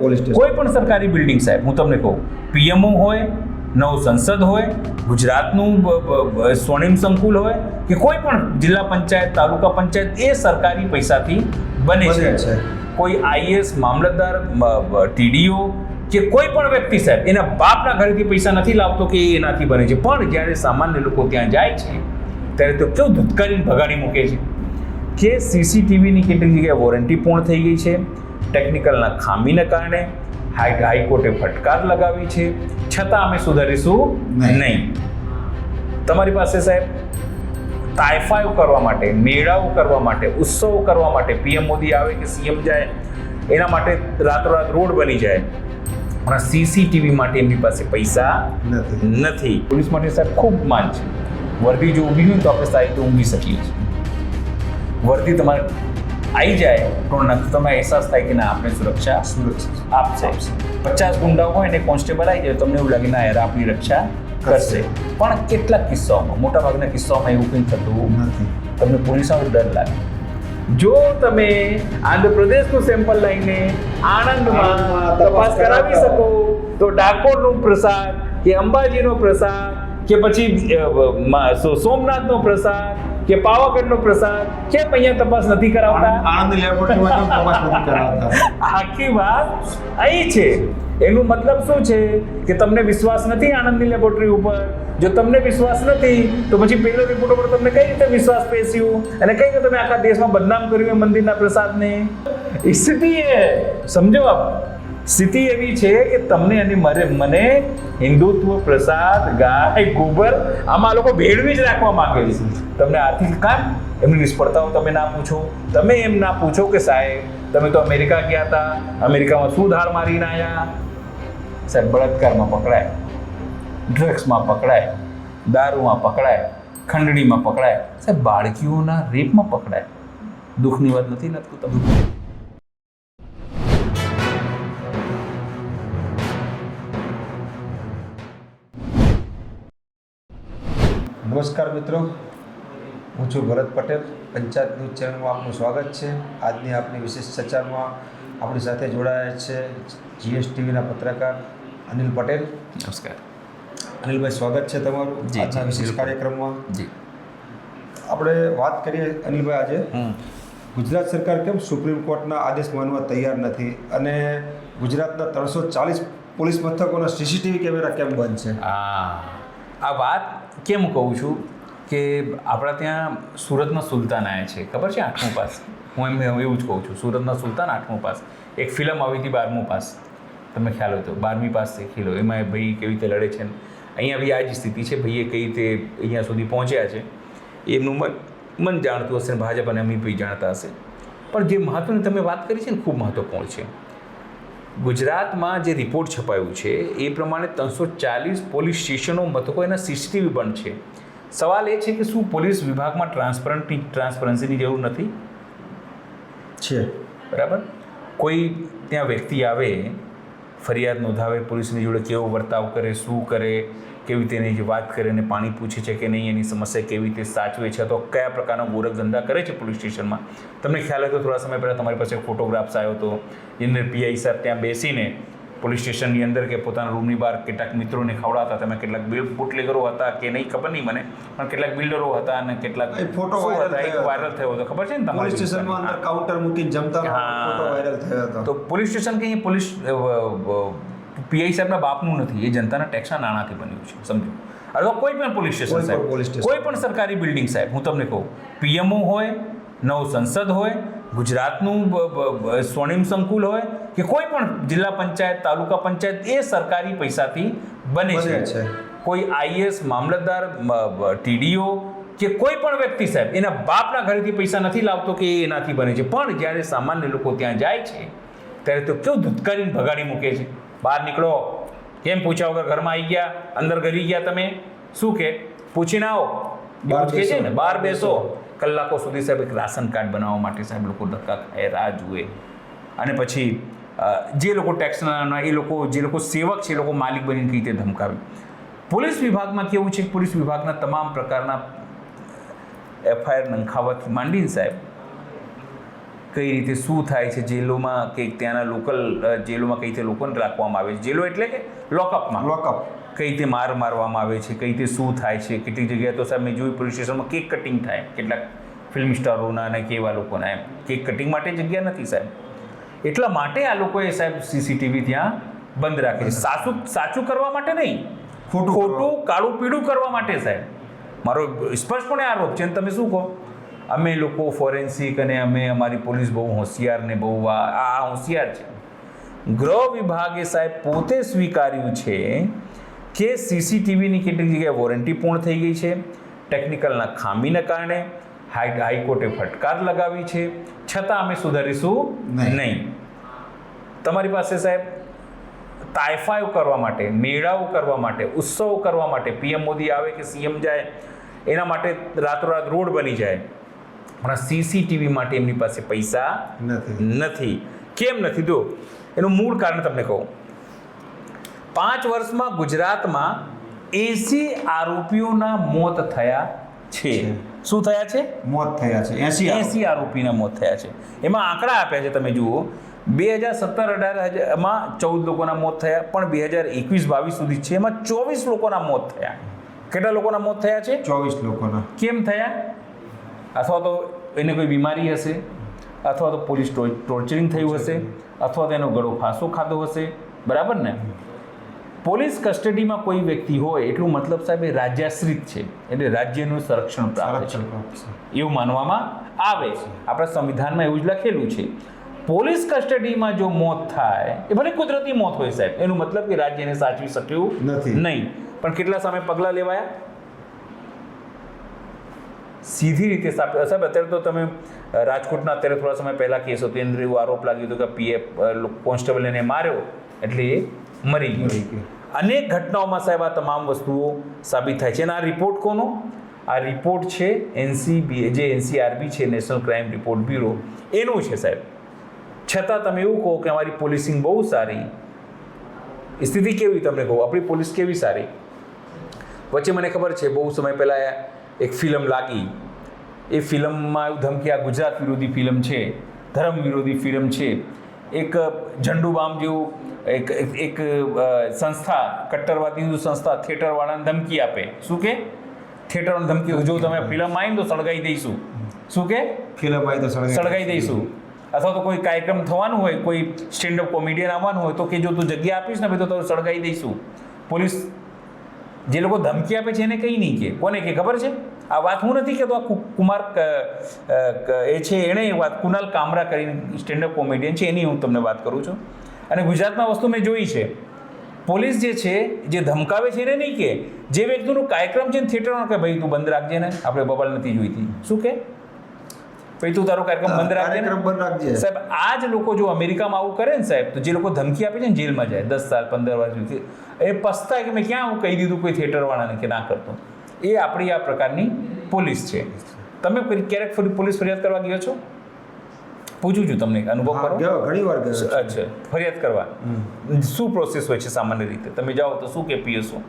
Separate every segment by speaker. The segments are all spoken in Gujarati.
Speaker 1: કોઈ પણ સરકારી બિલ્ડિંગ સાહેબ, હું તમને કહું, પીએમઓ હોય, નવ સંસદ હોય, ગુજરાતનું સ્વર્ણિમ સંકુલ હોય કે કોઈ પણ જિલ્લા પંચાયત, તાલુકા પંચાયત, એ સરકારી પૈસાથી બને છે. કોઈ આઈએસ, મામલતદાર, ટીડીઓ કે કોઈ પણ વ્યક્તિ સાહેબ એના બાપના ઘરેથી પૈસા નથી લાવતો કે એનાથી બને છે. પણ જ્યારે સામાન્ય લોકો ત્યાં જાય છે ત્યારે તો કેવું ધૂતકારીને ભગાડી મૂકે છે કે સીસીટીવીની કેટલીક જગ્યાએ વોરંટી પૂર્ણ થઈ ગઈ છે, ટેકનિકલના ખામીને કારણે હાઈકોર્ટે ફટકાર લગાવી છે, છતાં અમે સુધારીશું નહીં. તમારી પાસે સાહેબ તાયફાઓ કરવા માટે, મેળાઓ કરવા માટે, ઉત્સવો કરવા માટે પીએમ મોદી આવે કે સીએમ જાય એના માટે રાતોરાત રોડ બની જાય, પણ સીસીટીવી માટે એમની પાસે પૈસા નથી. પોલીસ માટે સાહેબ ખૂબ માન છે. વર્દી જો ઊભી હોય તો આપણે સારી રીતે ઊંઘી શકીએ છીએ. વર્દી તમારે આવી જાય તો તમને અહેસાસ થાય કે ના, આપણે સુરક્ષા આપશે. 50 ગુંડાઓ હોય ને કોન્સ્ટેબલ આવી જાય તમને એવું લાગે ના યાર આપણી રક્ષા કરશે. પણ કેટલાક કિસ્સાઓમાં, મોટાભાગના કિસ્સાઓમાં એવું કંઈ થતું નથી. તમને પોલીસનો ડર લાગે. જો તમે આંધ્રપ્રદેશનું સેમ્પલ લઈને આણંદમાં તપાસ કરાવી શકો તો ડાકોરનું પ્રસાદ કે અંબાજીનો પ્રસાદ કે પછી સોમનાથનો પ્રસાદ કે પાવાગઢનો પ્રસાદ કેમ અહીંયા તપાસ નથી કરાવતા?
Speaker 2: આણંદ લેબોરેટરીમાં તપાસ નથી કરાવતા.
Speaker 1: આખી વાત અહીં છે. એનું મતલબ શું છે કે તમને વિશ્વાસ નથી આણંદની લેબોરેટરી ઉપર. જો તમને વિશ્વાસ નથી તો પછી પહેલો રિપોર્ટ ઉપર તમને કઈ રીતે વિશ્વાસ બેસ્યું અને કઈ રીતે તમે આખા દેશમાં બદનામ કર્યું એ મંદિરના પ્રસાદને? સ્થિતિ એ સમજો, આપ સ્થિતિ એવી છે કે તમને અને મને હિન્દુત્વ, પ્રસાદ, ગાય, ગોબર આમાં લોકો ભેળવી જ રાખવા માંગે છે. તમને આર્થિક કામ, એમની નિષ્ફળતાઓ તમે ના પૂછો. તમે એમ ના પૂછો કે સાહેબ તમે તો અમેરિકા ગયા હતા, અમેરિકામાં શું ધાડ મારીને આવ્યા? સાહેબ બળાત્કારમાં પકડાય, ડ્રગ્સમાં પકડાય, દારૂમાં પકડાય, ખંડણીમાં પકડાય, સાહેબ બાળકીઓના રેપમાં પકડાય. દુઃખની વાત નથી લાગતું તમને?
Speaker 2: નમસ્કાર મિત્રો, હું છું ભરત પટેલ. પંચાયત ન્યૂઝ ચેનલમાં આપનું સ્વાગત છે. આજની આપણી વિશેષ ચર્ચામાં આપણી સાથે જોડાયા છે જીએસટીવીના પત્રકાર અનિલ પટેલ.
Speaker 1: નમસ્કાર
Speaker 2: અનિલભાઈ, સ્વાગત છે તમારું આજના વિશેષ કાર્યક્રમમાં. આપણે વાત કરીએ અનિલભાઈ, આજે ગુજરાત સરકાર કેમ સુપ્રીમ કોર્ટના આદેશ માનવા તૈયાર નથી અને ગુજરાતના 340 પોલીસ મથકોના સીસીટીવી કેમેરા કેમ બંધ છે?
Speaker 1: આ વાત કેમ કહું છું કે આપણા ત્યાં સુરતના સુલતાન આવ્યા છે, ખબર છે? 8મું પાસ. હું એવું જ કહું છું, સુરતના સુલતાન 8મું પાસ. એક ફિલ્મ આવી હતી 12મું પાસ, તમને ખ્યાલ હોય તો. 12મી પાસ શીખી લો. એમાં ભાઈ કેવી રીતે લડે છે. અહીંયા બી આ જ સ્થિતિ છે. ભાઈએ કઈ રીતે અહીંયા સુધી પહોંચ્યા છે એમનું મન જાણતું હશે, ભાજપ અને અમિત ભાઈ જાણતા હશે. પણ જે મહત્ત્વની તમે વાત કરી છે ને, ખૂબ મહત્ત્વપૂર્ણ છે. ગુજરાતમાં જે રિપોર્ટ છપાયું છે એ પ્રમાણે 340 પોલીસ સ્ટેશનો, મથકો એના સીસીટીવી બંધ છે. સવાલ એ છે કે શું પોલીસ વિભાગમાં ટ્રાન્સપરન્સીની જરૂર નથી?
Speaker 2: છે.
Speaker 1: બરાબર. કોઈ ત્યાં વ્યક્તિ આવે, ફરિયાદ નોંધાવે, પોલીસની જોડે કેવો વર્તાવ કરે, શું કરે, કેવી રીતે એની વાત કરે અને પાણી પૂછે છે કે નહીં, એની સમસ્યા કેવી રીતે સાચવે છે, તો કયા પ્રકારના ગોરખ ધંધા કરે છે પોલીસ સ્ટેશનમાં. તમને ખ્યાલ હોય તો થોડા સમય પહેલાં તમારી પાસે ફોટોગ્રાફ્સ આવ્યો હતો, જેની પીઆઈ સાહેબ ત્યાં બેસીને પોલીસ સ્ટેશનની અંદર કે પોતાના રૂમની બહાર કેટલાક મિત્રોને ખવડાવતા. તમે કેટલાક બુટલેગરો હતા કે નહીં ખબર નહીં મને, પણ કેટલાક બિલ્ડરો હતા અને કેટલાક
Speaker 2: ફોટો
Speaker 1: વાયરલ થયો હતો, ખબર છે ને તમારી?
Speaker 2: પોલીસ સ્ટેશનમાં અંદર કાઉન્ટર મૂકીને જમતા ફોટો વાયરલ થયો હતો.
Speaker 1: તો પોલીસ સ્ટેશન કે અહીંયા પોલીસ પીઆઈ સાહેબના બાપનું નથી, એ જનતાના ટેક્સના નાણાંથી બન્યું છે, સમજો. અથવા કોઈ પણ પોલીસ સ્ટેશન સાહેબ, કોઈ પણ સરકારી બિલ્ડિંગ સાહેબ, હું તમને કહું, પીએમઓ હોય, નવ સંસદ હોય, ગુજરાતનું સ્વર્ણિમ સંકુલ હોય કે કોઈ પણ જિલ્લા પંચાયત, તાલુકા પંચાયત, એ સરકારી પૈસાથી બને છે. કોઈ આઈએસ, મામલતદાર, ટીડીઓ કે કોઈ પણ વ્યક્તિ સાહેબ એના બાપના ઘરેથી પૈસા નથી લાવતો કે એનાથી બને છે. પણ જ્યારે સામાન્ય લોકો ત્યાં જાય છે ત્યારે તો કેવું ધૂતકારીને ભગાડી મૂકે છે. બહાર નીકળો, કેમ પૂછ્યા વગર ઘરમાં આવી ગયા, અંદર ઘરી ગયા, તમે શું કે પૂછીને આવો, બહાર કે છે ને, બહાર બેસો. કલાકો સુધી સાહેબ એક રાશન કાર્ડ બનાવવા માટે સાહેબ લોકો ધક્કા ખાય, રાહ જુએ. અને પછી જે લોકો ટેક્સના, એ લોકો જે લોકો સેવક છે એ લોકો માલિક બનીને કઈ રીતે ધમકાવે. પોલીસ વિભાગમાં કેવું છે? પોલીસ વિભાગના તમામ પ્રકારના એફઆઈઆર નંખાવવાથી માંડીને સાહેબ કઈ રીતે શું થાય છે જેલોમાં, કે ત્યાંના લોકલ જેલોમાં કઈ રીતે લોકોને રાખવામાં આવે છે, જેલો એટલે કે લોકઅપમાં કઈ રીતે મારવામાં આવે છે, કઈ રીતે શું થાય છે. કેટલીક જગ્યાએ તો સાહેબ મેં જોયું પોલીસ સ્ટેશનમાં કેક કટિંગ થાય, કેટલાક ફિલ્મ સ્ટારોના અને કેવા લોકોના, એમ કેક કટિંગ માટે જગ્યા નથી સાહેબ. એટલા માટે આ લોકોએ સાહેબ સીસીટીવી ત્યાં બંધ રાખે છે. સાચું કરવા માટે નહીં, ખોટું કાળું પીળું કરવા માટે સાહેબ. મારો સ્પષ્ટપણે આરોપ છે. અને તમે શું કહો, અમે લોકો ફોરેન્સિક અને અમારી પોલીસ બહુ હોશિયાર ને બહુ આ હોશિયાર છે. ગૃહ વિભાગે સાહેબ પોતે સ્વીકાર્યું છે કે સીસીટીવીની કેટલીક જગ્યાએ વોરંટી પૂર્ણ થઈ ગઈ છે, ટેકનિકલના ખામીને કારણે હાઈકોર્ટે ફટકાર લગાવી છે, છતાં અમે સુધારીશું નહીં. તમારી પાસે સાહેબ તાયફાઓ કરવા માટે, મેળાઓ કરવા માટે, ઉત્સવો કરવા માટે, પીએમ મોદી આવે કે સીએમ જાય એના માટે રાતોરાત રોડ બની જાય, પણ સીસીટીવી માટે એમની પાસે પૈસા નથી. કેમ નથી? દો એનું મૂળ કારણ તમને કહું. 5 વર્ષમાં ગુજરાતમાં 80 આરોપીઓના મોત થયા છે. શું થયા છે? મોત થયા છે. 80 આરોપીના મોત થયા છે. એમાં આંકડા આપ્યા છે, તમે જુઓ. 2017-18માં 14 લોકોના મોત થયા, પણ 2021-22 સુધી છે એમાં 24 લોકોના મોત થયા. કેટલા લોકોના મોત થયા છે? 24 લોકોના. કેમ થયા? અથવા તો એને કોઈ બીમારી હશે, અથવા તો પોલીસ ટોર્ચરિંગ થયું હશે, અથવા તો એનો ગળો ફાંસો ખાધો હશે. બરાબર ને? પોલીસ કસ્ટડીમાં કોઈ વ્યક્તિ હોય એટલું મતલબ સાહેબ એ રાજ્યાશ્રિત છે, એટલે રાજ્યનું સંરક્ષણ પ્રાપ્ત છે એવું માનવામાં આવે. આપણા સંવિધાનમાં એવું જ લખેલું છે. પોલીસ કસ્ટડીમાં જો મોત થાય, એ ભલે કુદરતી મોત હોય સાહેબ, એનું મતલબ કે રાજ્યને સાચવી શક્યું નહીં. પણ કેટલા સામે પગલાં લેવાયા? સીધી રીતે સાહેબ. અત્યારે તો તમે રાજકોટના અત્યારે થોડા સમય પહેલા કેસ હતો, એને એવો આરોપ લાગ્યો હતો કે પીએફ કોન્સ્ટેબલ એને માર્યો એટલે એ મરી ગયો. અનેક ઘટનાઓમાં સાહેબ આ તમામ વસ્તુઓ સાબિત થાય છે. અને આ રિપોર્ટ કોનો? આ રિપોર્ટ છે એનસીઆરબી છે, નેશનલ ક્રાઇમ રિપોર્ટ બ્યુરો, એનું છે સાહેબ. છતાં તમે એવું કહો કે અમારી પોલીસિંગ બહુ સારી. સ્થિતિ કેવી તમને કહું, આપણી પોલીસ કેવી સારી? વચ્ચે મને ખબર છે બહુ સમય પહેલાં એક ફિલ્મ લાગી. એ ફિલ્મમાં એવું ધમકી, આ ગુજરાત વિરોધી ફિલ્મ છે, ધર્મ વિરોધી ફિલ્મ છે. એક ઝંડુબામ જેવું એક સંસ્થા, કટ્ટરવાદી સંસ્થા થિયેટરવાળાને ધમકી આપે. શું કે? થિયેટરને ધમકી, જો તમે ફિલ્મ આવી તો સળગાવી દઈશું. શું કે? ફિલ્મ આવી તો સળગાવી દઈશું. અથવા તો કોઈ કાર્યક્રમ થવાનું હોય, કોઈ સ્ટેન્ડઅપ કોમેડિયન આવવાનું હોય તો કે જો તું જગ્યા આપીશ ને તો સળગાવી દઈશું. પોલીસ જે લોકો ધમકી આપે છે એને કંઈ નહીં કે. કોને કે ખબર છે? આ વાત હું નથી કહેતો, આ કુમાર એ છે એણે વાત, કુનાલ કામરા કરીને સ્ટેન્ડઅપ કોમેડિયન છે, એની હું તમને વાત કરું છું. અને ગુજરાતમાં વસ્તુ મેં જોઈ છે, પોલીસ જે છે જે ધમકાવે છે એને નહીં કે, જે વ્યક્તિનું કાર્યક્રમ છે ને થિયેટરમાં કે ભાઈ તું બંધ રાખજે ને, આપણે બબાલ નથી જોઈતી. શું કે? ભાઈ તું તારો કાર્યક્રમ બંધ રાખજે સાહેબ. આ જ લોકો જો અમેરિકામાં આવું કરે ને સાહેબ, તો જે લોકો ધમકી આપે છે ને જેલમાં જાય 10 સાલ 15 વર્ષ સુધી, એ પસ્તાય કે મેં ક્યાં હું કહી દીધું કોઈ થિયેટરવાળાને કે ના કરતો. એ આપણી આ પ્રકારની પોલીસ છે. તમે ક્યારેક પોલીસ ફરિયાદ કરવા ગયો છો? પૂછું છું તમને, અનુભવ કરો?
Speaker 2: ઘણી વાર ગયો.
Speaker 1: અચ્છા, ફરિયાદ કરવા શું પ્રોસેસ હોય છે સામાન્ય રીતે? તમે જાઓ તો શું કે પીએસઓ?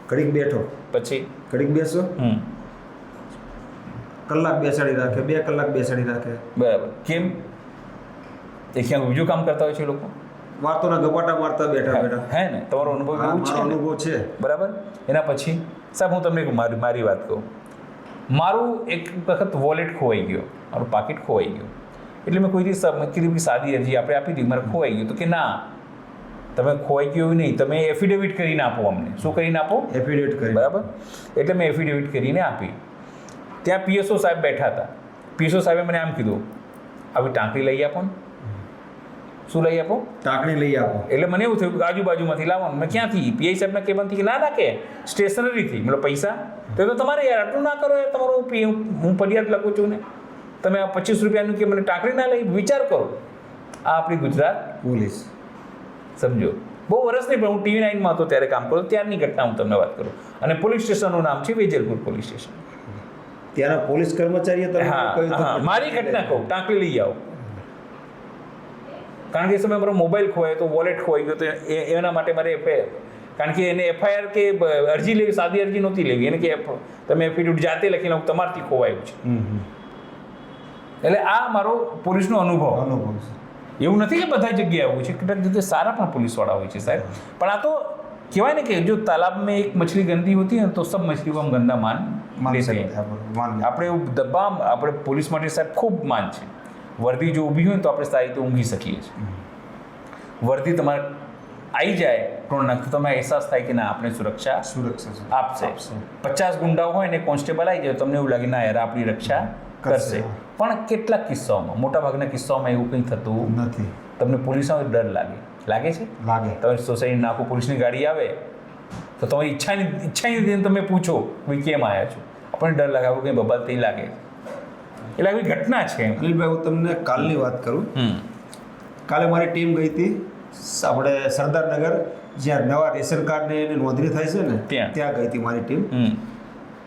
Speaker 2: ઘડીક બેઠો, પછી ઘડીક બેસો, કલાક બેસાડી રાખે, 2 કલાક બેસાડી રાખે. બરાબર. કેમ? એ ક્યાંક બીજું કામ કરતા હોય છે લોકો, વાર્તોના ગપાટા મારતા બેઠા બેઠા. હે ને? તમારો અનુભવ એવું છે? અનુભવ છે. બરાબર. એના પછી સાહેબ હું તમને મારી વાત કહું. મારું એક વખત વોલેટ ખોવાઈ ગયો, મારું પાકીટ ખોવાઈ ગયું. એટલે મેં કોઈ દિવસ કીધું સાદી અરજી આપણે આપી દીધી, મારે ખોવાઈ ગયું. તો કે ના, તમે ખોવાઈ ગયું એવું નહીં, તમે એફિડેવિટ કરીને આપો અમને. શું કરીને આપો? એફિડેવિટ કરી. બરાબર. એટલે મેં એફિડેવિટ કરીને આપી. ત્યાં પીએસઓ સાહેબ બેઠા હતા. પીએસઓ સાહેબે મને આમ કીધું, આવી ટાંકણી લઈ આપો ને. શું લઈ આપો? ટાંકણી લઈ આપો. એટલે મને એવું થયું કે આજુબાજુમાંથી લાવવાનું. મેં ક્યાંથી? પીઆઈ સાહેબના કેબનથી કે ના કે સ્ટેશનરીથી. મતલબ પૈસા તો તમારે યાર આટલું ના કરો યાર, તમારું હું ફરિયાદ લખું છું ને, તમે આ 25 રૂપિયાનું કે મને ટાંકણી ના લઈ. વિચાર કરો, આ આપણી ગુજરાત પોલીસ. સમજો, બહુ વર્ષ નહીં, પણ હું TV9માં હતો ત્યારે કામ કરું, ત્યારની ઘટના હું તમને વાત કરું. અને પોલીસ સ્ટેશનનું નામ છે વેજલપુર પોલીસ સ્ટેશન. ત્યાંના પોલીસ કર્મચારીએ મારી ઘટના કહું, ટાંકણી લઈ આવો. કારણ કે એ સમયે મારો મોબાઈલ ખોવાયો તો, વોલેટ ખોવાઈ ગયો, તો એના માટે મારે એફઆઈઆર, કારણ કે એને એફઆઈઆર કે અરજી લેવી, સાદી અરજી નહોતી લેવી. એને કે તમે એફિડેવિટ જાતે લખીને તમારથી ખોવાયું છે.
Speaker 1: એટલે આ મારો પોલીસનો અનુભવ
Speaker 2: છે.
Speaker 1: એવું નથી કે બધા જગ્યાએ આવું છે, કેટલાક જગ્યાએ સારા પણ પોલીસવાળા હોય છે સાહેબ, પણ આ તો કહેવાય ને કે જો તાલાબ મેં એક મછલી ગંદી હોતી है तो सब मछली को हम गंदा मान लेते हैं. આપણે એવું દબામ આપણે પોલીસ માટે સાહેબ ખૂબ માન છે. વર્દી જો ઊભી હોય ને તો આપણે સારી રીતે ઊંઘી શકીએ છીએ. વર્દી તમારે આવી જાય ટોળનાક તો તમને અહેસાસ થાય કે ના આપણે સુરક્ષા આપશે. 50 ગુંડા હોય ને કોન્સ્ટેબલ આવી જાય તમને એવું લાગે ના યાર આપણી રક્ષા કરશે. પણ કેટલાક કિસ્સાઓમાં, મોટાભાગના કિસ્સાઓમાં એવું કંઈ થતું
Speaker 2: નથી.
Speaker 1: તમને પોલીસનો ડર લાગે છે. તમે સોસાયટી નાખો પોલીસની ગાડી આવે તો તમારી ઈચ્છાની તમે પૂછો ભાઈ કેમ આવ્યા છો, આપણને ડર લાગે, આપણું કંઈ બબાલ લાગે. એટલે આવી ઘટના છે.
Speaker 2: અનિલભાઈ હું તમને કાલની વાત કરું. કાલે મારી ટીમ ગઈ હતી આપણે સરદારનગર, જ્યાં નવા રેશન કાર્ડની એની નોંધણી થાય છે ને ત્યાં ગઈ હતી મારી ટીમ.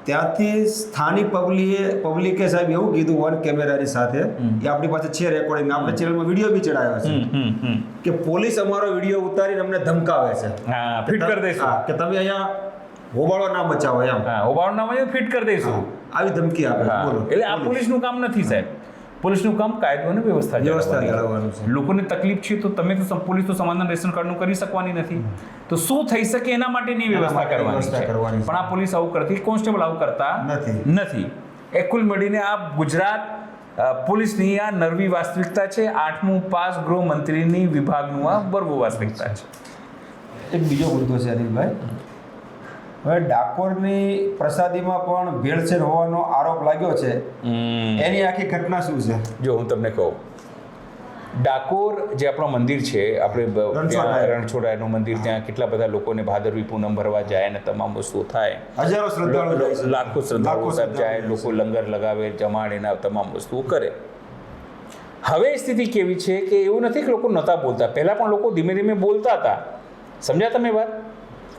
Speaker 2: ત્યાંથી સ્થાનિક પબ્લિકે સાહેબ એવું કીધું ઓન કેમેરાની સાથે, એ આપણી પાસે છે રેકોર્ડિંગ, આપણે ચેનલમાં વિડીયો બી ચડાવ્યો છે કે પોલીસ અમારો વિડીયો ઉતારીને અમને ધમકાવે છે.
Speaker 1: ફિટ કરી દઈશું
Speaker 2: કે તમે અહીંયા હોબાળો ના મચાવો એમ.
Speaker 1: હોબાળો ના મચાવો ફિટ કરી દઈશું,
Speaker 2: આવી ધમકી આપે. બોલો,
Speaker 1: એટલે આ પોલીસનું કામ નથી સાહેબ. પોલીસનું કામ કાયદો અને વ્યવસ્થા
Speaker 2: જાળવવાનું છે.
Speaker 1: લોકોને તકલીફ છે તો તમે તો પોલીસ તો સમાધાન રેશન કાર્ડનું કરી શકવાની નથી, તો શું થઈ શકે એના માટેની વ્યવસ્થા કરવાની છે. પણ આ પોલીસ આવું કરતી, કોન્સ્ટેબલ આવું કરતા નથી. એ કુલ મળીને આ ગુજરાત પોલીસની આ નરવી વાસ્તવિકતા છે. 8મું પાસ ગૃહમંત્રીની વિભાગનું આ બરવું વાસ્તવિકતા છે.
Speaker 2: એક બીજો મુદ્દો છે અનિલભાઈ, હવે ડાકોરની પ્રસાદીમાં પણ ભેળસેળ હોવાનો આરોપ લાગ્યો છે. એની આખી ઘટના શું છે?
Speaker 1: જો હું તમને કહું, ડાકોર જે આપણું મંદિર છે, આપણે રણછોડાનું મંદિર, ત્યાં કેટલા બધા લોકોને ભાદરવી પૂનમ ભરવા જાય અને તમામ વસ્તુઓ થાય,
Speaker 2: હજારો શ્રદ્ધાળુઓ,
Speaker 1: લાખો શ્રદ્ધાળુઓ સાહેબ જાય, લોકો લંગર લગાવે, જમાડ, એના તમામ વસ્તુઓ કરે. હવે સ્થિતિ કેવી છે કે એવું નથી કે લોકો નહોતા બોલતા, પહેલાં પણ લોકો ધીમે ધીમે બોલતા હતા. સમજ્યા તમે વાત?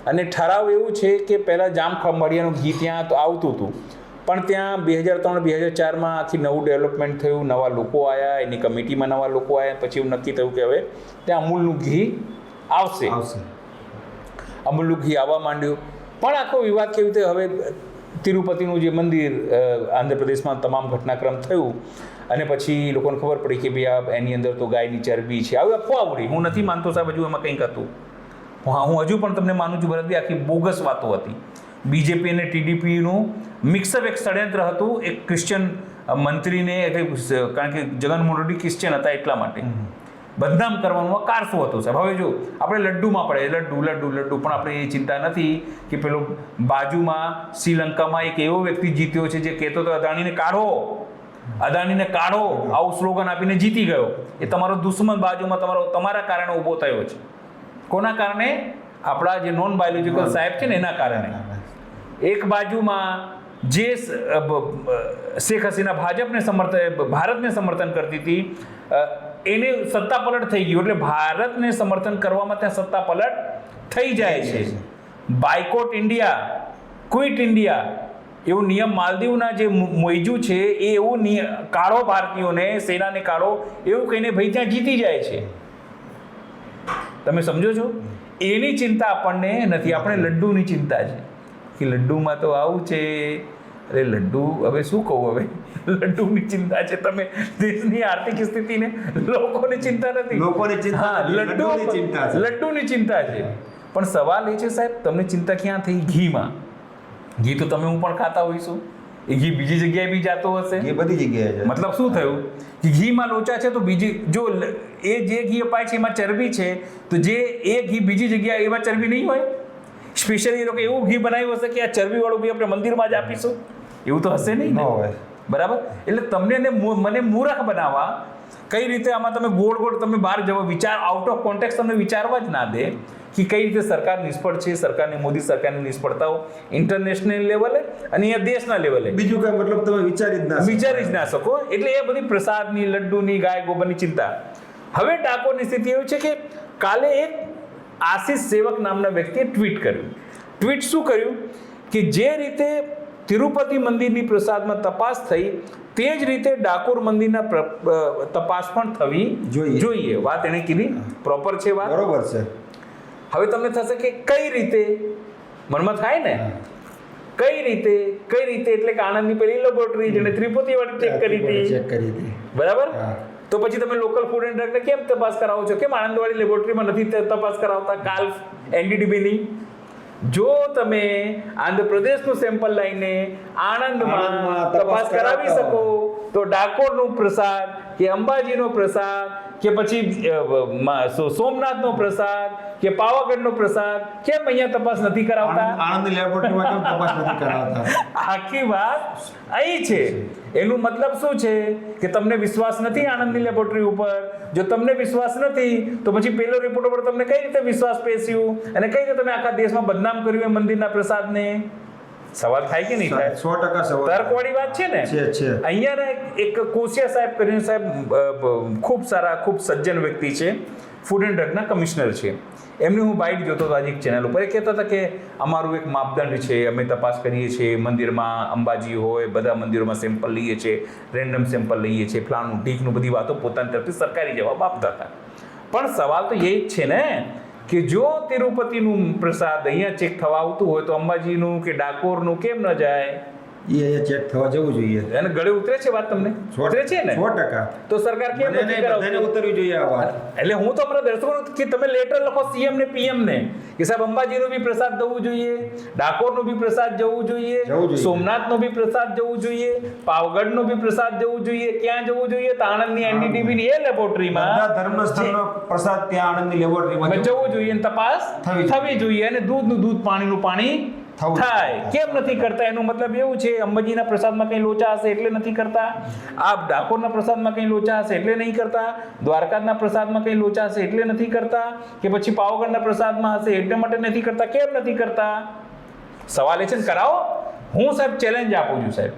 Speaker 1: અને ઠરાવ એવું છે કે પહેલાં જામખંભાળિયાનું ઘી ત્યાં તો આવતું હતું, પણ ત્યાં 2003-2004માં આખી નવું ડેવલપમેન્ટ થયું, નવા લોકો આવ્યા, એની કમિટીમાં નવા લોકો આવ્યા, પછી એવું નક્કી થયું કે હવે ત્યાં અમૂલનું ઘી આવશે. અમૂલનું ઘી આવવા માંડ્યું. પણ આખો વિવાદ કેવી રીતે, હવે તિરુપતિનું જે મંદિર આંધ્રપ્રદેશમાં તમામ ઘટનાક્રમ થયું અને પછી લોકોને ખબર પડી કે ભાઈ એની અંદર તો ગાયની ચરબી છે, આવી અફવા ઉડી. હું નથી માનતો સાહેબ હજુ એમાં કંઈક હતું. હું હજુ પણ તમને માનું છું, ભરતભાઈ આખી બોગસ વાતો હતી. બીજેપી અને ટીડીપીનું મિક્સઅપ એક ષડયંત્ર હતું, એક ક્રિશ્ચિયન મંત્રીને, કારણ કે જગનમોહન રેડ્ડી ક્રિશ્ચિયન હતા એટલા માટે બદનામ કરવાનું કારસો હતો સાહેબ. હવે જો આપણે લડ્ડુમાં પડે, લડ્ડુ પણ આપણે એ ચિંતા નથી કે પેલો બાજુમાં શ્રીલંકામાં એક એવો વ્યક્તિ જીત્યો છે જે કહેતો હતો અદાણીને કાઢો, આવું સ્લોગન આપીને જીતી ગયો. એ તમારો દુશ્મન બાજુમાં તમારા કારણે ઊભો થયો છે. કોના કારણે? આપણા જે નોન બાયોલોજિકલ સાહેબ છે ને એના કારણે. એક બાજુમાં જે શેખ હસીના ભારતને સમર્થન કરતી હતી, એને સત્તા પલટ થઈ ગયું, એટલે ભારતને સમર્થન કરવામાં ત્યાં સત્તા પલટ થઈ જાય છે. બાયકોટ ઇન્ડિયા, ક્વિટ ઇન્ડિયા એવું નિયમ માલદીવના જે મોઈજુ છે એ એવું કાઢો, ભારતીયોને સેનાને કાઢો એવું કહીને ભાઈ ત્યાં જીતી જાય છે. તમે સમજો છો? એની ચિંતા આપણને નથી, આપણે લડ્ડુની ચિંતા છે કે લડ્ડુમાં તો આવું છે. અરે લડ્ડુ, હવે શું કહું, હવે લડ્ડુની ચિંતા છે. તમે દેશની આર્થિક સ્થિતિને, લોકોની ચિંતા નથી, લડ્ડુની ચિંતા છે. પણ સવાલ એ છે સાહેબ, તમને ચિંતા ક્યાં થઈ? ઘીમાં. ઘી તો તમે હું પણ ખાતા હોઈશું, એ ઘી બીજી જગ્યાએ બી જતો હશે,
Speaker 2: એ બધી જગ્યાએ.
Speaker 1: મતલબ શું થયું કે ઘીમાં લોચા છે તો બીજી, જો એ જે ઘી અપાય છે એમાં ચરબી છે, તો જે એ ઘી બીજી જગ્યાએ એમાં ચરબી નહીં હોય. સ્પેશિયલી એ લોકો એવું ઘી બનાવ્યું હશે કે આ ચરબીવાળું ઘી આપણે મંદિરમાં જ આપીશું, એવું તો હશે નહીં ને. બરાબર? એટલે તમને મને મૂર્ખ બનાવવા કઈ રીતે આમાં તમે ગોળ તમે બહાર જવો, આઉટ ઓફ કોન્ટેક્સ્ટ તમને વિચારવા જ ના દે કે કઈ રીતે સરકાર નિષ્ફળ છે. સરકારની, મોદી સરકારની નિષ્ફળતાઓ ઇન્ટરનેશનલ લેવલે અને અહીંયા દેશના લેવલે,
Speaker 2: બીજું કઈ મતલબ તમે વિચારી જ
Speaker 1: ના શકો. એટલે એ બધી પ્રસાદની, લડ્ડુની, ગાય ગોબરની ચિંતા. હવે ડાકોરની સ્થિતિ એવી છે કે કાલે એક આશીષ સેવક નામના વ્યક્તિએ ટ્વીટ કર્યું. ટ્વીટ શું કર્યું કે જે રીતે તિરુપતિ મંદિરની પ્રસાદમાં તપાસ થઈ તે જ રીતે ડાકોર મંદિરના તપાસ પણ થવી જોઈએ. વાત એણે કીધી, પ્રોપર છે વાત,
Speaker 2: બરોબર છે.
Speaker 1: હવે તમને થશે કે કઈ રીતે, મનમાં થાય ને, કઈ રીતે એટલે કે આણંદની પેલી લેબોરેટરી જેને ત્રિપુટી વાળી ચેક કરી હતી, બરાબર?
Speaker 2: હા.
Speaker 1: તો પછી તમે લોકલ ફૂડ એન્ડ ડ્રગને કેમ તપાસ કરાવો છો? કેમ આણંદવાડી લેબોરેટરીમાં નથી તપાસ કરાવતા કાલ્ફ એનડીડીબીની? જો તમે આંધ્રપ્રદેશનું સેમ્પલ લઈને આણંદમાં તપાસ કરાવી શકો તો ડાકોરનું પ્રસાદ કે અંબાજીનો પ્રસાદ કે પછી સોમનાથનો પ્રસાદ કે પાવાગઢનો પ્રસાદ કેમ અહીંયા તપાસ નથી કરાવતા?
Speaker 2: આણંદ લેબોરેટરીમાં કેમ તપાસ નથી કરાવતા?
Speaker 1: આખી વાત અહીં છે. એનું મતલબ શું છે કે તમને વિશ્વાસ નથી આણંદની લેબોરેટરી ઉપર. જો તમને વિશ્વાસ નથી તો પછી પેલો રિપોર્ટ ઉપર તમને કઈ રીતે વિશ્વાસ પેસ્યું અને કઈ રીતે તમે આખા દેશમાં બદનામ કર્યું એ મંદિરના પ્રસાદને? સવાલ થાય કે નહીં થાય?
Speaker 2: 100% સવાલ.
Speaker 1: તર્કવાળી વાત છે ને.
Speaker 2: છે.
Speaker 1: અહીંયા એક કોશિયા સાહેબ કરીને સાહેબ ખૂબ સારા ખૂબ સજ્જન વ્યક્તિ છે, ફૂડ એન્ડ ડ્રગના કમિશનર છે. એમની હું બાઇટ જોતો હતો આજે એક ચેનલ ઉપર. એ કહેતા હતા કે અમારું એક માપદંડ છે, અમે તપાસ કરીએ છીએ મંદિરમાં, અંબાજી હોય બધા મંદિરોમાં સેમ્પલ લઈએ છીએ, રેન્ડમ સેમ્પલ લઈએ છીએ, ફલાણું ઢીકનું બધી વાતો પોતાની તરફથી સરકારી જવાબ આપતા હતા. પણ સવાલ તો એ જ છે ને કે જો તિરુપતિનું પ્રસાદ અહીંયા ચેક થવા આવતું હોય તો અંબાજીનું કે ડાકોરનું કેમ ન જાય?
Speaker 2: એ ચેક થવા જવું જોઈએ.
Speaker 1: એને ગળે ઉતરે છે વાત તમને? ઉતરે છે ને?
Speaker 2: 100%.
Speaker 1: તો સરકાર કેમ નથી
Speaker 2: બધાને
Speaker 1: કરાવતી?
Speaker 2: ઉતરવી જોઈએ આ વાત.
Speaker 1: એટલે હું તો અમારા દર્શકોને કે તમે લેટર લખો સીએમ ને પીએમ ને કે સાહેબ અંબાજીનું બી પ્રસાદ જવું જોઈએ, ડાકોરનું બી પ્રસાદ જવું જોઈએ, સોમનાથનો બી પ્રસાદ જવું જોઈએ, પાવગઢનો બી પ્રસાદ જવું જોઈએ. ક્યાં જવું જોઈએ? તો આણંદની એનડીડીબી ની એ લેબોરેટરીમાં
Speaker 2: બધા ધર્મસ્થળનો પ્રસાદ ત્યાં આણંદની લેબોરેટરીમાં
Speaker 1: જવું જોઈએ અને તપાસ થવી જોઈએ અને દૂધનું દૂધ પાણીનું પાણી થાય. કેમ નથી કરતા? એનો મતલબ એવું છે અંબાજીના પ્રસાદમાં કઈ લોચા હશે એટલે નથી કરતા, આ ડાકોરના પ્રસાદમાં કઈ લોચા હશે એટલે નહીં કરતા, દ્વારકાના પ્રસાદમાં કઈ લોચા હશે એટલે નથી કરતા, કે પછી પાવાગઢના પ્રસાદમાં હશે એટલે માટે નથી કરતા. કેમ નથી કરતા? સવાલ એ છે ને, કરાવો. હું સાહેબ ચેલેન્જ આપું છું સાહેબ,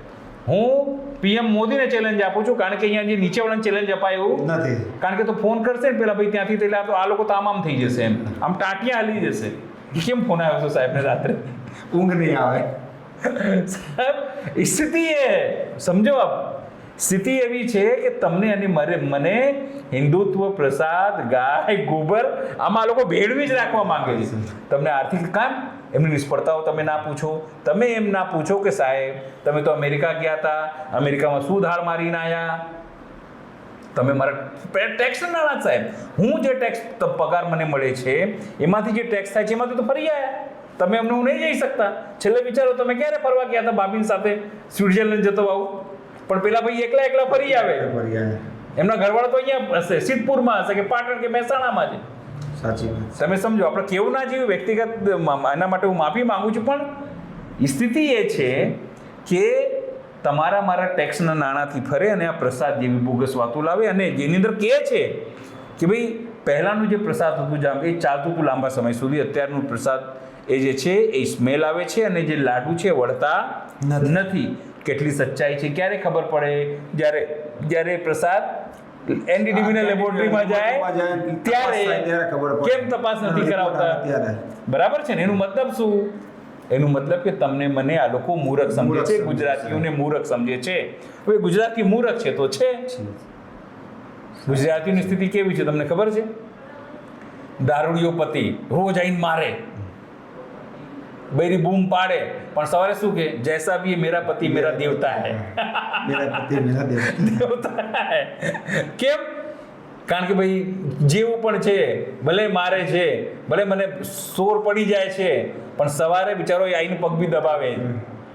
Speaker 1: હું પીએમ મોદીને ચેલેન્જ આપું છું, કારણ કે અહીંયા જે નીચેવાળાને ચેલેન્જ અપાયું
Speaker 2: નથી.
Speaker 1: કારણ કે તો ફોન કરશે ને પેલા ભાઈ ત્યાંથી એટલે આ લોકો તો આમ થઈ જશે, એમ આમ ટાંટિયા હાલી જશે. કેમ ફોન આવ્યો છે સાહેબને રાત્રે?
Speaker 2: ઊંઘ નહીં આવે
Speaker 1: સાહેબ સ્થિતિ એ સમજો. આપ સ્થિતિ એવી છે કે તમને અને મને હિન્દુત્વ, પ્રસાદ, ગાય, ગોબર આમાં લોકો ભેળવી જ રાખવા માંગે છે. તમને આર્થિક કામ એમની નિષ્ફળતાઓ તમે ના પૂછો. તમે એમ ના પૂછો કે સાહેબ તમે તો અમેરિકા ગયા હતા, અમેરિકામાં શું ધાડ મારીને આવ્યા? તમે મારા ટેક્સના નાણાં સાહેબ, હું જે ટેક્સ પગાર મને મળે છે એમાંથી જે ટેક્સ થાય છે એમાંથી તો ફરી આવ્યા. તમે અમને હું નહીં જઈ શકતા. છેલ્લે વિચારો તમે ક્યારે ફરવા ગયા હતા બાબીન સાથે સ્વિટ્ઝરલેન્ડ જતો આવું? પણ પેલા ભાઈ એકલા ફરી આવે. એમના ઘરવાળા તો અહીંયા હશે, સિદ્ધપુરમાં હશે કે પાટણ કે મહેસાણામાં છે.
Speaker 2: સાચી વાત.
Speaker 1: તમે સમજો, આપણે કેવું ના જીવ્યું વ્યક્તિગત, એના માટે હું માફી માંગુ છું. પણ સ્થિતિ એ છે કે તમારા મારા ટેક્સના નાણાંથી ફરે અને આ પ્રસાદ જેવી બોગસ વાતો લાવે અને જેની અંદર કહે છે કે ભાઈ પહેલાંનું જે પ્રસાદ હતું એ ચાલતું હતું લાંબા સમય સુધી, અત્યારનું પ્રસાદ એ જે છે એ સ્મેલ આવે છે અને જે લાડુ છે વળતા નથી. કેટલી સચ્ચાઈ છે ક્યારે ખબર પડે? જ્યારે પ્રસાદ એનડીડીબી લેબોરેટરીમાં જાય ત્યારે કેમ તપાસ નથી કરાવતા? બરાબર છે ને? એનું મતલબ શું? એનું મતલબ કે તમને મને આ લોકો મૂર્ખ સમજે છે, ગુજરાતીઓને મૂર્ખ સમજે છે. હવે ગુજરાતી મૂર્ખ છે તો છે. ગુજરાતીની સ્થિતિ કેવી છે તમને ખબર છે? દારૂડિયો પતિ રોજ આઈને મારે, બૈરી બૂમ પાડે, પણ સવારે શું કે જૈસા ભી મેરા પતિ મેરા દેવતા હૈ.
Speaker 2: મેરા પતિ મેરા
Speaker 1: દેવતા હૈ. કેમ? કારણ કે ભાઈ જેવું પણ છે, ભલે મારે છે, ભલે મને સોર પડી જાય છે, પણ સવારે બિચારો આઈને પગ બી દબાવે.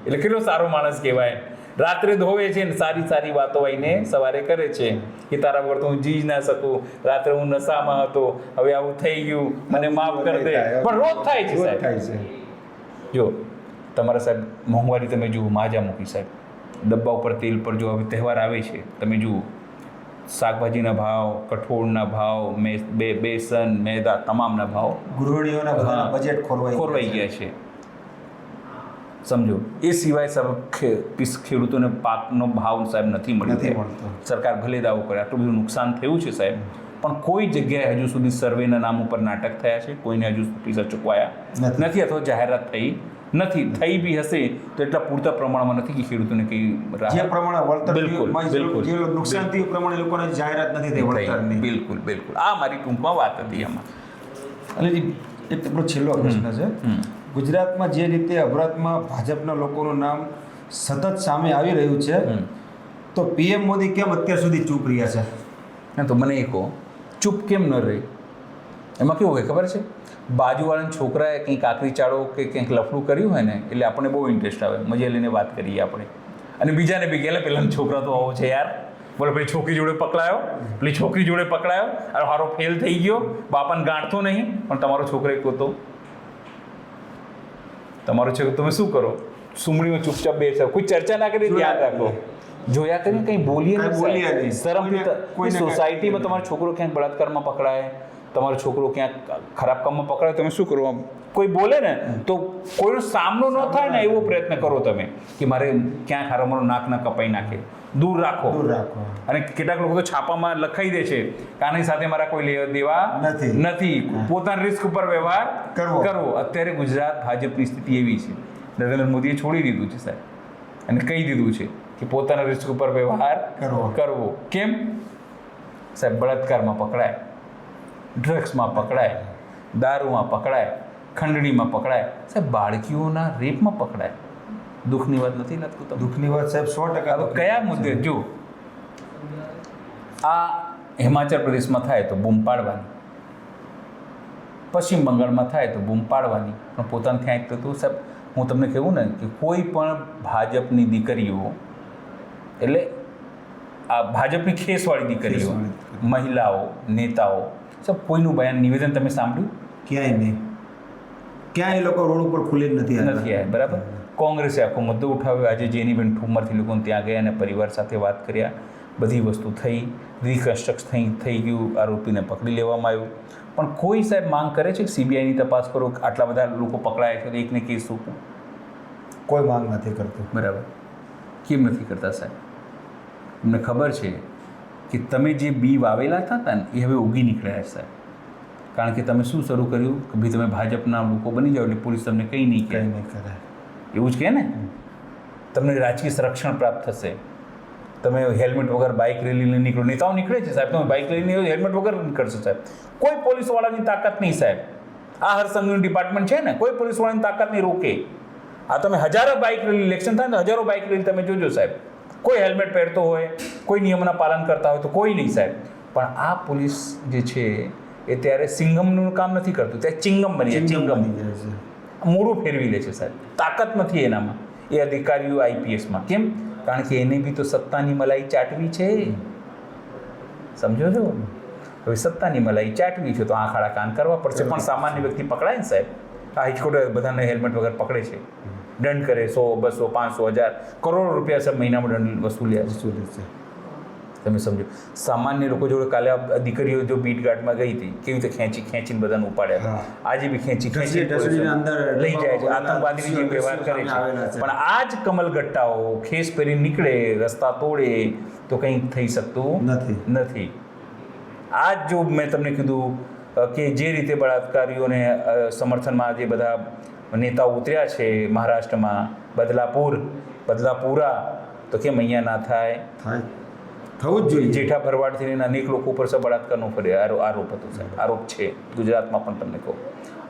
Speaker 1: એટલે કેટલો સારો માણસ કહેવાય. રાત્રે ધોવે છે ને સારી વાતો આઈને સવારે કરે છે કે તારા વગર તો હું જી ના શકું, રાત્રે હું નશામાં હતો, હવે આવું થઈ ગયું, મને માફ કરી દે. પણ રોજ થાય છે સાહેબ. જો તમારા સાહેબ મોંઘવારી તમે જુઓ, માજા મૂકી સાહેબ, ડબ્બા ઉપર તેલ પર જો હવે તહેવાર આવે છે તમે જુઓ, શાકભાજીના ભાવ, કઠોળના ભાવ, બેસન, મેદા તમામના ભાવ,
Speaker 2: ગૃહિણીઓના બજેટ
Speaker 1: ખોરવાઈ ગયા છે. સમજો. એ સિવાય ખેડૂતોને પાકનો ભાવ સાહેબ નથી મળતો. સરકાર ભલે દાવો કરે આટલું બધું નુકસાન થયું છે સાહેબ, પણ કોઈ જગ્યાએ હજુ સુધી સર્વેના નામ ઉપર નાટક થયા છે, કોઈને હજુ પૈસા ચૂકવાયા નથી અથવા જાહેરાત થઈ નથી. થઈ બી હશે તો એટલા પૂરતા પ્રમાણમાં નથી કે ખેડૂતોને કઈ
Speaker 2: જે પ્રમાણે વળતર જે નુકસાન થયું પ્રમાણે લોકોને જાહેરાત નથી થઈ વળતરની.
Speaker 1: બિલકુલ. આ મારી ટૂંકમાં વાત હતી આમાં.
Speaker 2: અને એક આપણો છેલ્લો પ્રશ્ન છે. ગુજરાતમાં જે રીતે અપરાધમાં ભાજપના લોકોનું નામ સતત સામે આવી રહ્યું છે, તો પીએમ મોદી કેમ અત્યાર સુધી ચૂપ રહ્યા છે?
Speaker 1: ના તો મને એ કહો, ચૂપ કેમ ન રહે? એમાં કેવું હોય ખબર છે, બાજુવાળાના છોકરાએ કંઈક આકરી ચાળો કે કંઈક લફડું કર્યું હોય ને એટલે આપણને બહુ ઇન્ટરેસ્ટ આવે, મજા લઈને વાત કરીએ આપણે, અને બીજાને બી ગયેલા પેલાનો છોકરા તો આવો છે યાર, બોલો પેલી છોકરી જોડે પકડાયો, પેલી છોકરી જોડે પકડાયો, અરે હારો ફેલ થઈ ગયો, બાપાને ગાંઠતો નહીં, પણ તમારો છોકરો એક તો તમારો છોકરો તમે શું કરો? સુમડીમાં ચૂપચાપ બેસો, કોઈ ચર્ચા ના કરી, યાદ રાખો, જોયા કરીને કંઈ બોલીએ નહીં, શરમથી. કોઈ સોસાયટીમાં તમારો છોકરો ક્યાંક બળાત્કારમાં પકડાય, તમારો છોકરો ક્યાંક ખરાબ કામમાં પકડાય, તમે શું કરો? આમ કોઈ બોલે ને તો કોઈનો સામનો ન થાય ને એવો પ્રયત્ન કરો તમે, કે મારે ક્યાંક હારો મારો નાક ના કપાઈ નાખે, દૂર રાખો. અને કેટલાક લોકો તો છાપામાં લખાઈ દે છે કે આની સાથે મારા કોઈ લેવા દેવા નથી, પોતાના રિસ્ક ઉપર વ્યવહાર કરવો. અત્યારે ગુજરાત ભાજપની સ્થિતિ એવી છે, નરેન્દ્ર મોદીએ છોડી દીધું છે સાહેબ, અને કહી દીધું છે કે પોતાના રિસ્ક ઉપર વ્યવહાર કરવો. કેમ સાહેબ? બળાત્કારમાં પકડાય, ડ્રગ્સમાં પકડાય, દારૂમાં પકડાય, ખંડણીમાં પકડાય, સાહેબ બાળકીઓના રેપમાં પકડાય. દુઃખની વાત નથી લાગતું તમને?
Speaker 2: દુઃખની વાત સાહેબ 100%.
Speaker 1: કયા મુદ્દે? જો આ હિમાચલ પ્રદેશમાં થાય તો બૂમ પાડવાની, પશ્ચિમ બંગાળમાં થાય તો બૂમ પાડવાની, પણ પોતાને ત્યાં તો સાહેબ હું તમને કહું ને કે કોઈ પણ ભાજપની દીકરીઓ, એટલે આ ભાજપની ખેસવાળી દીકરીઓ, મહિલાઓ, નેતાઓ, સાહેબ કોઈનું બયાન નિવેદન તમે સાંભળ્યું?
Speaker 2: ક્યાંય નહીં, ક્યાંય એ લોકો રોડ ઉપર ખુલે નથી
Speaker 1: આવ્યા. બરાબર. કોંગ્રેસે આખો મુદ્દો ઉઠાવ્યો. આજે જેનીબેન ઠુમરથી લોકોને ત્યાં ગયા અને પરિવાર સાથે વાત કર્યા, બધી વસ્તુ થઈ, રિકન્સ્ટ્રક્શન થઈ ગયું, આરોપીને પકડી લેવામાં આવ્યું. પણ કોઈ સાહેબ માંગ કરે છે કે સીબીઆઈની તપાસ કરો, આટલા બધા લોકો પકડાયા છે તો એકને કેસ શું?
Speaker 2: કોઈ માંગ નથી કરતું.
Speaker 1: બરાબર. કેમ નથી કરતા સાહેબ? તમને ખબર છે કે તમે જે બી વાવેલા હતા ને એ હવે ઉગી નીકળ્યા છે સાહેબ, કારણ કે તમે શું શરૂ કર્યું કે ભાઈ તમે ભાજપના લોકો બની જાઓ એટલે પોલીસ તમને કંઈ નહીં કરે. એવું જ કહે ને, તમને રાજકીય સંરક્ષણ પ્રાપ્ત થશે. તમે હેલ્મેટ વગર બાઇક રેલી લઈને નીકળો, નેતાઓ નીકળે છે સાહેબ, તમે બાઇક લઈને હેલ્મેટ વગર નીકળશો સાહેબ, કોઈ પોલીસવાળાની તાકાત નહીં સાહેબ. આ હરસંઘનું ડિપાર્ટમેન્ટ છે ને, કોઈ પોલીસવાળાની તાકાત નહીં રોકે. આ તમે હજારો બાઇક રેલી, ઇલેક્શન થાય ને હજારો બાઇક રેલી તમે જોજો સાહેબ, કોઈ હેલ્મેટ પહેરતો હોય, કોઈ નિયમના પાલન કરતા હોય તો કોઈ નહીં સાહેબ. પણ આ પોલીસ જે છે એ ત્યારે સિંઘમનું કામ નથી કરતું, ત્યારે ચિંગમ બની જાય, ચિંગમ મોડું ફેરવી લે છે સાહેબ. તાકાત નથી એનામાં, એ અધિકારીઓ આઈપીએસમાં. કેમ? કારણ કે એને બી તો સત્તાની મલાઈ ચાટવી છે, સમજો છો? હવે સત્તાની મલાઈ ચાટવી છે તો આંખ આડા કાન કરવા પડશે. પણ સામાન્ય વ્યક્તિ પકડાય ને સાહેબ, હાઈકોર્ટે બધાને હેલ્મેટ વગર પકડે છે, દંડ કરે 100, 200, 500, 1000, કરોડો રૂપિયા સાહેબ મહિનામાં દંડ વસૂલ્યા છે. તમે સમજો, સામાન્ય લોકો જોડે કાલે દીકરીઓ જો બીટ ગાર્ડમાં ગઈ હતી, કેવી રીતે ખેંચીને બધાને ઉપાડ્યા, આજે બી ખેંચી લઈ જાય છે, આતંકવાદીની જેમ વ્યવહાર કરે છે. પણ આ જ કમલગટ્ટાઓ ખેસ પહેરી નીકળે, રસ્તા તોડે તો કંઈ થઈ શકતું નથી. આ જ જો મેં તમને કીધું કે જે રીતે બળાત્કારીઓને સમર્થનમાં જે બધા નેતાઓ ઉતર્યા છે મહારાષ્ટ્રમાં, બદલાપુરા, તો કેમ અહીંયા ના થાય? થવું જ જોઈએ. જેઠા ભરવાડથી લઈને અનેક લોકો ઉપર બળાત્કારનો આરોપ હતો સાહેબ, આરોપ છે ગુજરાતમાં પણ. તમને કહું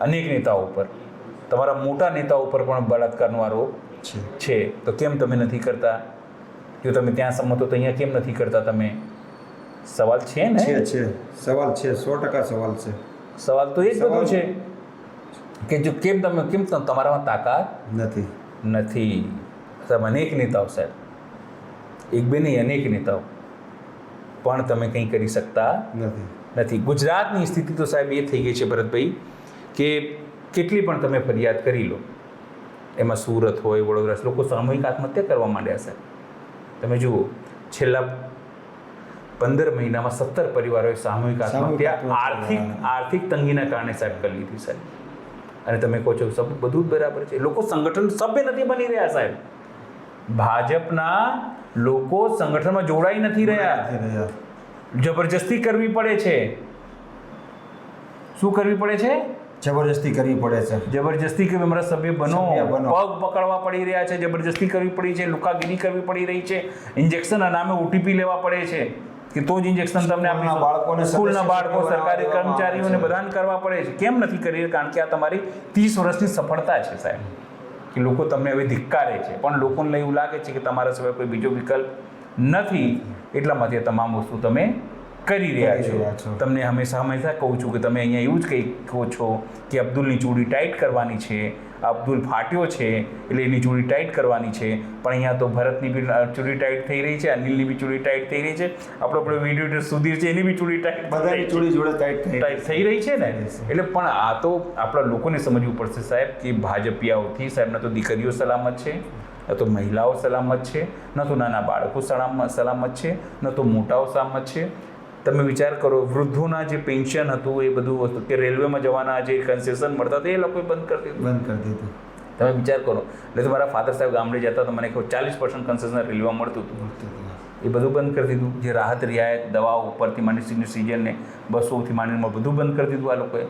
Speaker 1: અનેક નેતાઓ ઉપર, તમારા મોટા નેતાઓ ઉપર પણ બળાત્કારનો આરોપ છે. તો કેમ તમે નથી કરતા? જો તમે ત્યાં સંમત હો તો અહીંયા કેમ નથી કરતા તમે? સવાલ છે ને?
Speaker 2: સવાલ છે, 100% સવાલ છે.
Speaker 1: સવાલ તો એ જ બધું છે કે જો કેમ તમારામાં તાકાત નથી. સાહેબ અનેક નેતાઓ સાહેબ, એક બે નહીં, અનેક નેતાઓ, પણ તમે કંઈ કરી શકતા નથી. ગુજરાતની સ્થિતિ તો સાહેબ એ થઈ ગઈ છે ભરતભાઈ કે કેટલી પણ તમે ફરિયાદ કરી લો, એમાં સુરત હોય, વડોદરા, લોકો સામૂહિક આત્મહત્યા કરવા માંડ્યા સાહેબ. તમે જુઓ છેલ્લા 15 મહિનામાં 17 પરિવારોએ સામૂહિક આત્મહત્યા આર્થિક તંગીના કારણે સાહેબ કરી લીધી સાહેબ. અને તમે કહો છો સબ બધું જ બરાબર છે, લોકો સંગઠન સભ્ય નથી બની રહ્યા સાહેબ. ભાજપના લોકો સંગઠનમાં જોડાઈ નથી રહ્યા, જબરજસ્તી કરવી પડે છે. શું કરવી પડે છે?
Speaker 2: જબરજસ્તી કરવી પડે છે.
Speaker 1: જબરજસ્તી કે અમારા સભ્ય બનો, પગ પકડવા પડી રહ્યા છે, જબરજસ્તી કરવી પડી છે, લુકાગીરી કરવી પડી રહી છે, ઇન્જેક્શનના નામે ઓટીપી લેવા પડે છે કે તો જ ઇન્જેક્શન તમને આપીશું. સ્કૂલના બાળકો, સરકારી કર્મચારીઓને બધાને કરવા પડે છે. કેમ નથી કરી? કારણ કે આ તમારી 30 વર્ષની સફળતા છે સાહેબ, કે લોકો તમને હવે ધિક્કારે છે. પણ લોકોને એવું લાગે છે કે તમારા સિવાય કોઈ બીજો વિકલ્પ નથી, એટલા માટે તમામ વસ્તુ તમે કરી રહ્યા છો. તમને હંમેશા કહું છું કે તમે અહીંયા એવું જ કંઈ કહો છો કે અબ્દુલની ચૂડી ટાઈટ કરવાની છે, અબ્દુલ ફાટ્યો છે એટલે એની ચૂડી ટાઈટ કરવાની છે, પણ અહીંયા તો ભરતની બી ચૂડી ટાઈટ થઈ રહી છે, અનિલની બી ચૂડી ટાઈટ થઈ રહી છે, આપણો વિડીયો સુધીર છે એની બી ચૂડી ટાઈટ,
Speaker 2: બધાની ચૂડી જોડે ટાઈટ
Speaker 1: થઈ રહી છે ને. એટલે પણ આ તો આપણા લોકોને સમજવું પડશે સાહેબ કે ભાજપિયાઓથી સાહેબના તો દીકરીઓ સલામત છે, ન તો મહિલાઓ સલામત છે, ન તો નાના બાળકો સલામત છે, ન તો મોટાઓ સલામત છે. તમે વિચાર કરો, વૃદ્ધોના જે પેન્શન હતું એ બધું વસ્તુ કે રેલવેમાં જવાના જે કન્સેશન મળતા હતા એ લોકોએ બંધ કરી દીધું. તમે વિચાર કરો, એટલે તો મારા ફાધર સાહેબ ગામડે જતા તો મને કહો 40% કન્સેશન રેલવેમાં મળતું હતું, એ બધું બંધ કરી દીધું. જે રાહત રિયાયત દવાઓ ઉપરથી માંડી સિનિયર સિટીઝનને 200થી માંડીને બધું બંધ કરી દીધું આ લોકોએ.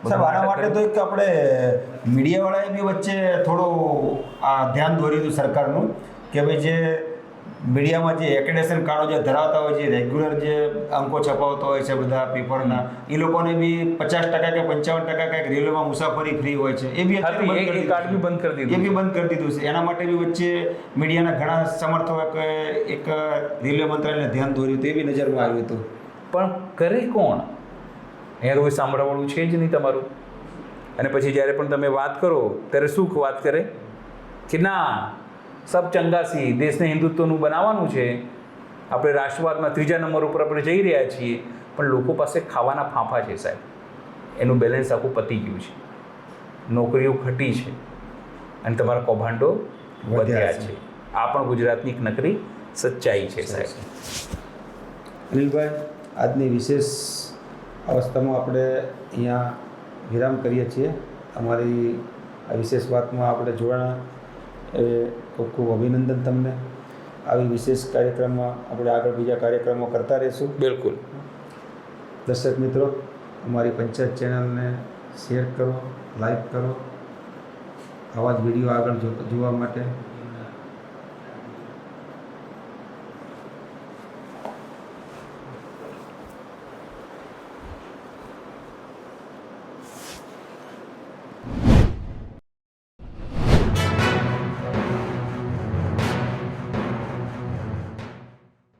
Speaker 2: સાહેબ આના માટે તો એક આપણે મીડિયાવાળાએ બી વચ્ચે થોડું ધ્યાન દોર્યું હતું સરકારનું કે ભાઈ જે મીડિયામાં જે એકેડેશન કાર્ડો જે ધરાવતા હોય છે, રેગ્યુલર જે અંકો છપાવતા હોય છે બધા પેપરના, એ લોકોને બી 50% કે 55% કંઈક રેલવેમાં મુસાફરી ફ્રી હોય છે, એ બી
Speaker 1: કાર્ડ બી બંધ કરી દીધું,
Speaker 2: એ બી બંધ કરી દીધું છે. એના માટે બી વચ્ચે મીડિયાના ઘણા સમર્થકોએ એક રેલવે મંત્રાલયને ધ્યાન દોર્યું હતું, એ બી નજરમાં આવ્યું હતું.
Speaker 1: પણ કરે કોણ? અહીંયા કોઈ સાંભળવાવાળું છે જ નહીં તમારું. અને પછી જ્યારે પણ તમે વાત કરો ત્યારે શું વાત કરે કે ના સબ ચંગાસી, દેશને હિન્દુત્વનું બનાવવાનું છે, આપણે રાષ્ટ્રવાદમાં 3જા નંબર ઉપર આપણે જઈ રહ્યા છીએ, પણ લોકો પાસે ખાવાના ફાંફા છે સાહેબ, એનું બેલેન્સ આખું પતી ગયું છે, નોકરીઓ ઘટી છે અને તમારા કૌભાંડો વધ્યા છે. આ પણ ગુજરાતની એક નકરી સચ્ચાઈ છે સાહેબ.
Speaker 2: અનિલભાઈ, આજની વિશેષ અવસ્થામાં આપણે અહીંયા વિરામ કરીએ છીએ. અમારી આ વિશેષ વાતમાં આપણે જોડાણા એ ખૂબ ખૂબ અભિનંદન તમને. આવી વિશેષ કાર્યક્રમમાં આપણે આગળ બીજા કાર્યક્રમો કરતા રહીશું.
Speaker 1: બિલકુલ.
Speaker 2: દર્શક મિત્રો, અમારી પંચાયત ચેનલને શેર કરો, લાઈક કરો. આવા જ વિડીયો આગળ જોવા માટે